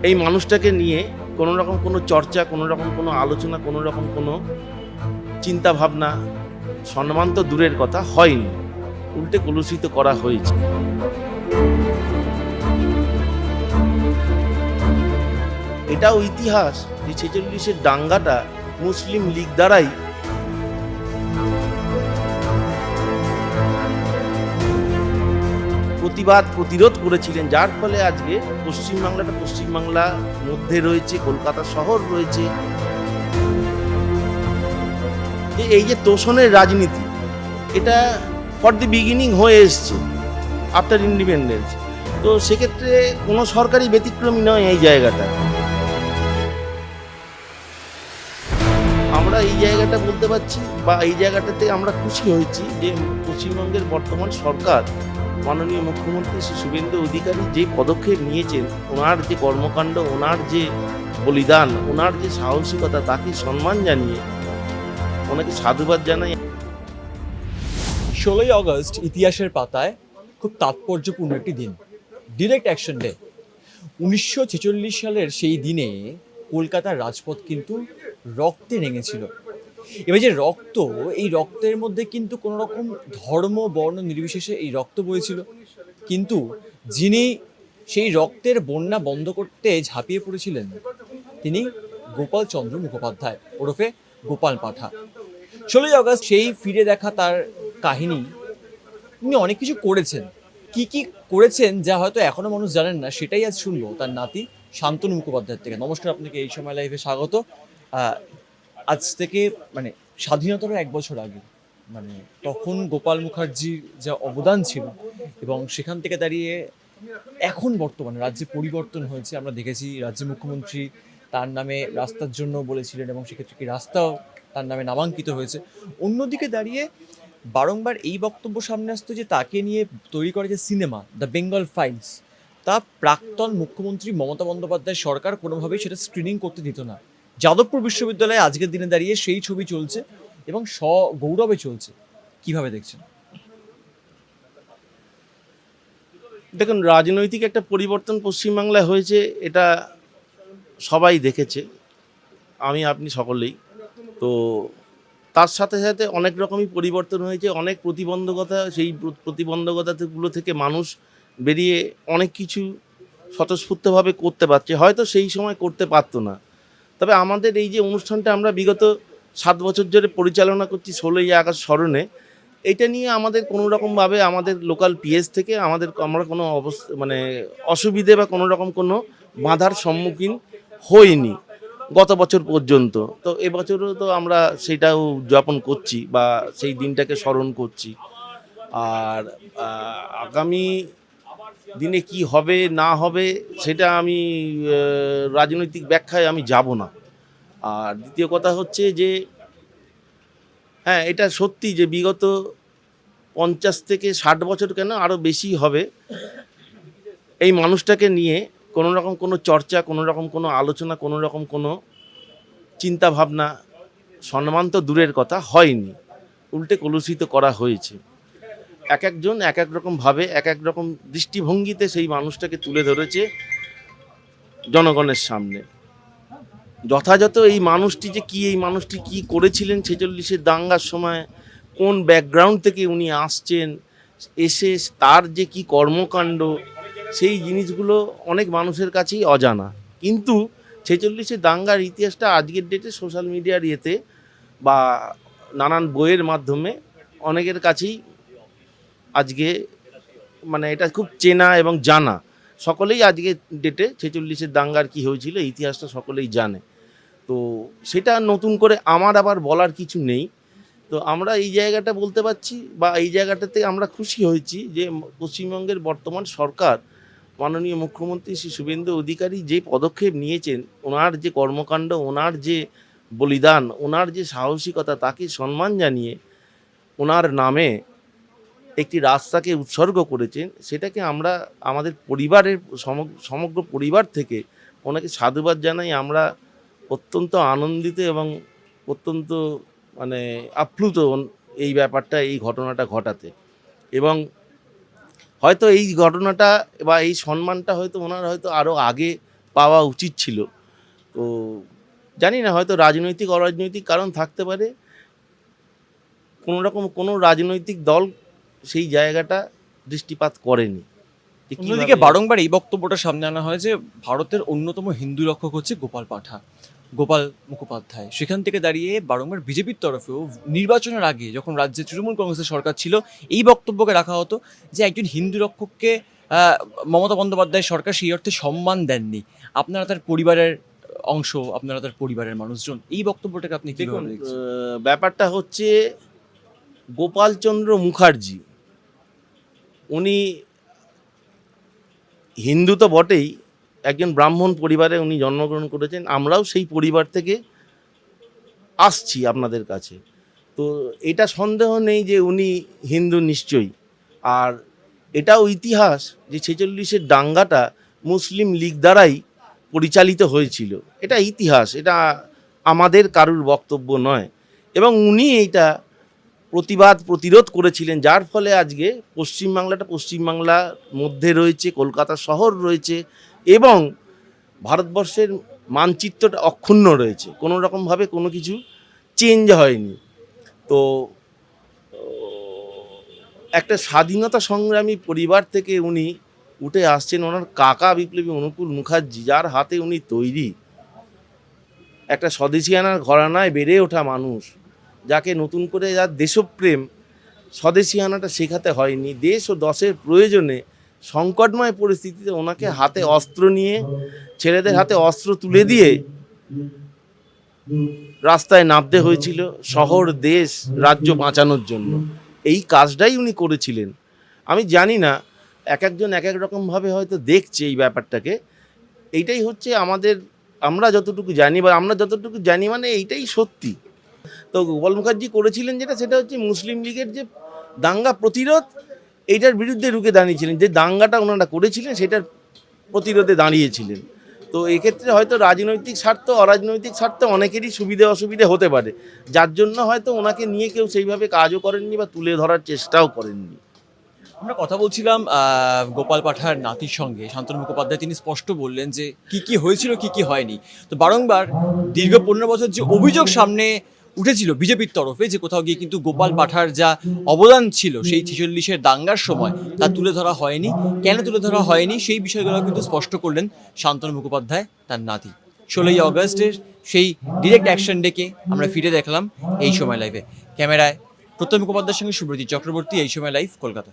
এই মানুষটাকে নিয়ে কোনো রকম কোনো চর্চা, কোনো রকম কোনো আলোচনা, কোনো রকম কোনো চিন্তাভাবনা, সম্মান তো দূরের কথা হয়নি, উল্টে কলুষিত করা হয়েছে। এটাও ইতিহাস যে ৪৬-এর দাঙ্গাটা মুসলিম লীগ দ্বারাই প্রতিরোধ করেছিলেন, যার ফলে আজকে পশ্চিমবাংলার মধ্যে রয়েছে, কলকাতা শহর রয়েছে। যে এই যে তোষণের রাজনীতি, এটা ফর দি বিগিনিং হয়ে এসছে আফটার ইন্ডিপেন্ডেন্স। তো সেক্ষেত্রে কোনো সরকারি ব্যতিক্রমী নয় এই জায়গাটা। আমরা এই জায়গাটা বলতে পারছি বা এই জায়গাটাতে আমরা খুশি হয়েছি যে পশ্চিমবঙ্গের বর্তমান সরকার, মাননীয় মুখ্যমন্ত্রী শ্রী শুভেন্দু অধিকারী যে পদক্ষেপ নিয়েছেন, ওনার যে কর্মকাণ্ড, ওনার যে বলিদান, ওনার যে সাহসিকতা, তাকে সম্মান জানিয়ে ওনাকে সাধুবাদ জানাই। 16ই আগস্ট ইতিহাসের পাতায় খুব তাৎপর্যপূর্ণ একটি দিন, ডিরেক্ট অ্যাকশন ডে। 1946 সালের সেই দিনে কলকাতার রাজপথ কিন্তু রক্তে রেঙেছিল। এবার যে রক্ত, এই রক্তের মধ্যে কিন্তু কোনো রকম ধর্ম বর্ণ নির্বিশেষে এই রক্ত বইছিল, কিন্তু যিনি সেই রক্তের বন্যা বন্ধ করতে ঝাঁপিয়ে পড়েছিলেন তিনি গোপাল চন্দ্র মুখোপাধ্যায় ওরফে গোপাল পাঠা। 16ই আগস্ট সেই ফিরে দেখা তার কাহিনী। তিনি অনেক কিছু করেছেন, কি কি করেছেন যা হয়তো এখনো মানুষ জানেন না, সেটাই আজ শুনবো তার নাতি শান্তনু মুখোপাধ্যায়ের থেকে। নমস্কার, আপনাকে এই সময় লাইভে স্বাগত। আজ থেকে স্বাধীনতার 1 বছর আগে তখন গোপাল মুখার্জির যা অবদান ছিল এবং সেখান থেকে দাঁড়িয়ে এখন বর্তমানে রাজ্যে পরিবর্তন হয়েছে। আমরা দেখেছি রাজ্যের মুখ্যমন্ত্রী তার নামে রাস্তার জন্য বলেছিলেন এবং সেক্ষেত্রে কি রাস্তাও তার নামে নামাঙ্কিত হয়েছে। অন্যদিকে দাঁড়িয়ে বারংবার এই বক্তব্য সামনে আসতো যে তাকে নিয়ে তৈরি করা যে সিনেমা দ্য বেঙ্গল ফাইলস, তা প্রাক্তন মুখ্যমন্ত্রী মমতা বন্দ্যোপাধ্যায় সরকার কোনোভাবেই সেটা স্ক্রিনিং করতে দিত না। যাদবপুর বিশ্ববিদ্যালয়ে আজকের দিনে দাঁড়িয়ে সেই ছবি চলছে এবং গৌরবে চলছে। কিভাবে দেখছেন? দেখুন, রাজনৈতিক একটা পরিবর্তন পশ্চিমবাংলায় হয়েছে, এটা সবাই দেখেছে, আমি আপনি সকলেই। তো তার সাথে সাথে অনেক রকমই পরিবর্তন হয়েছে, অনেক প্রতিবন্ধকতা, সেই প্রতিবন্ধকতাগুলো থেকে মানুষ বেরিয়ে অনেক কিছু স্বতঃস্ফূর্তভাবে করতে পারছে, হয়তো সেই সময় করতে পারতো না। তবে আমাদের এই যে অনুষ্ঠানটা আমরা বিগত 7 বছর ধরে পরিচালনা করছি 16ই আগস্ট স্মরণে, এইটা নিয়ে আমাদের কোনো রকমভাবে আমাদের লোকাল পিএস থেকে আমরা কোনো অসুবিধে বা কোনো রকম কোনো বাধার সম্মুখীন হইনি গত বছর পর্যন্ত। তো এবছরও তো আমরা সেটাও উদযাপন করছি বা সেই দিনটাকে স্মরণ করছি। আর আগামী দিনে কি হবে না হবে সেটা আমি রাজনৈতিক ব্যাখ্যায় আমি যাব না। আর দ্বিতীয় কথা হচ্ছে যে হ্যাঁ, এটা সত্যি যে বিগত 50 থেকে 60 বছর, কেন আরও বেশি হবে, এই মানুষটাকে নিয়ে কোনো রকম কোনো চর্চা, কোনো রকম কোনো আলোচনা, কোনো রকম কোনো চিন্তাভাবনা, সম্মান তো দূরের কথা হয়নি, উল্টে কলুষিত করা হয়েছে। এক একজন এক এক রকমভাবে এক এক রকম দৃষ্টিভঙ্গিতে সেই মানুষটাকে তুলে ধরেছে জনগণের সামনে। যথাযথ এই মানুষটি কি করেছিলেন 46-এর দাঙ্গার সময়, কোন ব্যাকগ্রাউন্ড থেকে উনি আসছেন, এসে তার যে কি কর্মকাণ্ড, সেই জিনিসগুলো অনেক মানুষের কাছেই অজানা। কিন্তু 46-এর দাঙ্গার ইতিহাসটা আজকের ডেটে সোশ্যাল মিডিয়ার ইয়েতে বা নানান বইয়ের মাধ্যমে অনেকের কাছেই আজকে এটা খুব চেনা এবং জানা। সকলেই আজকের ডেটে 46-এর দাঙ্গার কি হয়েছিল ইতিহাসটা সকলেই জানে। তো সেটা নতুন করে আমার আবার বলার কিছু নেই। তো আমরা এই জায়গাটা বলতে পারছি বা এই জায়গাটাতে আমরা খুশি হয়েছি যে পশ্চিমবঙ্গের বর্তমান সরকার, মাননীয় মুখ্যমন্ত্রী শ্রী শুভেন্দু অধিকারী যে পদক্ষেপ নিয়েছেন, ওনার যে কর্মকাণ্ড, ওনার যে বলিদান, ওনার যে সাহসিকতা, তাকে সম্মান জানিয়ে ওনার নামে একটি রাস্তাকে উৎসর্গ করেছেন, সেটাকে আমরা আমাদের পরিবারের সমগ্র পরিবার থেকে ওনাকে সাধুবাদ জানাই। আমরা অত্যন্ত আনন্দিত এবং অত্যন্ত আপ্লুত এই ব্যাপারটা, এই ঘটনাটা ঘটাতে। এবং হয়তো এই ঘটনাটা বা এই সম্মানটা হয়তো ওনার হয়তো আরও আগে পাওয়া উচিত ছিল। তো জানি না, হয়তো রাজনৈতিক অরাজনৈতিক কারণ থাকতে পারে, কোনো রাজনৈতিক দল সেই জায়গাটা দৃষ্টিপাত করেনি। যে অন্যদিকে কিভাবে- বারংবার এই বক্তব্যটা সামনে আনা হয় যে ভারতের অন্যতম হিন্দু রক্ষক হচ্ছে গোপাল মুখোপাধ্যায়। সেখান থেকে দাঁড়িয়ে বারংবার বিজেপির তরফেও নির্বাচনের আগে যখন রাজ্যে তৃণমূল কংগ্রেসের সরকার ছিল, এই বক্তব্যকে রাখা হতো যে একজন হিন্দু রক্ষককে মমতা বন্দ্যোপাধ্যায় সরকার সেই অর্থে সম্মান দেননি, আপনারা তার পরিবারের অংশ, আপনারা তার পরিবারের মানুষজন। এই বক্তব্যটাকে আপনি দেখুন, কিভাবে দেখছেন? ব্যাপারটা হচ্ছে গোপালচন্দ্র মুখার্জি, উনি হিন্দু তো বটেই, একজন ব্রাহ্মণ পরিবারে উনি জন্মগ্রহণ করেছেন। আমরাও সেই পরিবার থেকে আসছি আপনাদের কাছে। তো এটা সন্দেহ নেই যে উনি হিন্দু নিশ্চয়ই। আর এটাও ইতিহাস যে 46-এর দাঙ্গাটা মুসলিম লীগ দ্বারাই পরিচালিত হয়েছিল। এটা ইতিহাস, এটা আমাদের কারুর বক্তব্য নয়। এবং উনি এইটা প্রতিরোধ করেছিলেন, যার ফলে আজকে পশ্চিমবাংলার মধ্যে রয়েছে, কলকাতা শহর রয়েছে এবং ভারতবর্ষের মানচিত্রটা অক্ষুণ্ণ রয়েছে, কোনো রকমভাবে কোনো কিছু চেঞ্জ হয়নি। তো একটা স্বাধীনতা সংগ্রামী পরিবার থেকে উনি উঠে আসছেন। ওনার কাকা বিপ্লবী অনুকূল মুখার্জি, যার হাতে উনি তৈরি, একটা স্বদেশিয়ানার ঘরানায় বেড়ে ওঠা মানুষ, যাকে নতুন করে যার দেশপ্রেম, স্বদেশিয়ানাটা শেখাতে হয়নি। দেশ ও দশের প্রয়োজনে সংকটময় পরিস্থিতিতে ওনাকে হাতে অস্ত্র নিয়ে, ছেলেদের হাতে অস্ত্র তুলে দিয়ে রাস্তায় নামতে হয়েছিল শহর, দেশ, রাজ্য বাঁচানোর জন্য। এই কাজটাই উনি করেছিলেন। আমি জানি না, একজন এক এক রকমভাবে হয়তো দেখছে এই ব্যাপারটাকে। এইটাই হচ্ছে আমরা যতটুকু জানি মানে এইটাই সত্যি। তো গোপাল মুখার্জি করেছিলেন সেটা হচ্ছে মুসলিম লীগের যে দাঙ্গা প্রতিরোধ, এইটার বিরুদ্ধে রুখে দাঁড়িয়েছিলেন। যে দাঙ্গাটা ওনারা করেছিলেন সেটার প্রতিরোধে দাঁড়িয়েছিলেন। তো এক্ষেত্রে হয়তো রাজনৈতিক স্বার্থ, অরাজনৈতিক স্বার্থ অনেকেরই সুবিধে অসুবিধে হতে পারে, যার জন্য হয়তো ওনাকে নিয়ে কেউ সেইভাবে কাজও করেননি বা তুলে ধরার চেষ্টাও করেননি। আমরা কথা বলছিলাম গোপাল পাঠার নাতির সঙ্গে, শান্তনু মুখোপাধ্যায়। তিনি স্পষ্ট বললেন যে কি হয়েছিল, কি হয়নি। তো বারংবার দীর্ঘ 15 বছর যে অভিযোগ সামনে উঠেছিল বিজেপির তরফে, যে কোথাও গিয়ে কিন্তু গোপাল পাঠার যা অবদান ছিল সেই 46-এর দাঙ্গার সময়, তা তুলে ধরা হয়নি। কেন তুলে ধরা হয়নি সেই বিষয়গুলো কিন্তু স্পষ্ট করলেন শান্তনু মুখোপাধ্যায়, তার নাতি। 16ই অগস্টের সেই ডিরেক্ট অ্যাকশন ডেকে আমরা ফিরে দেখলাম এই সময় লাইভে। ক্যামেরায় প্রত্যয় মুখোপাধ্যায়ের সঙ্গে সুব্রজিৎ চক্রবর্তী, এই সময় লাইভ, কলকাতা।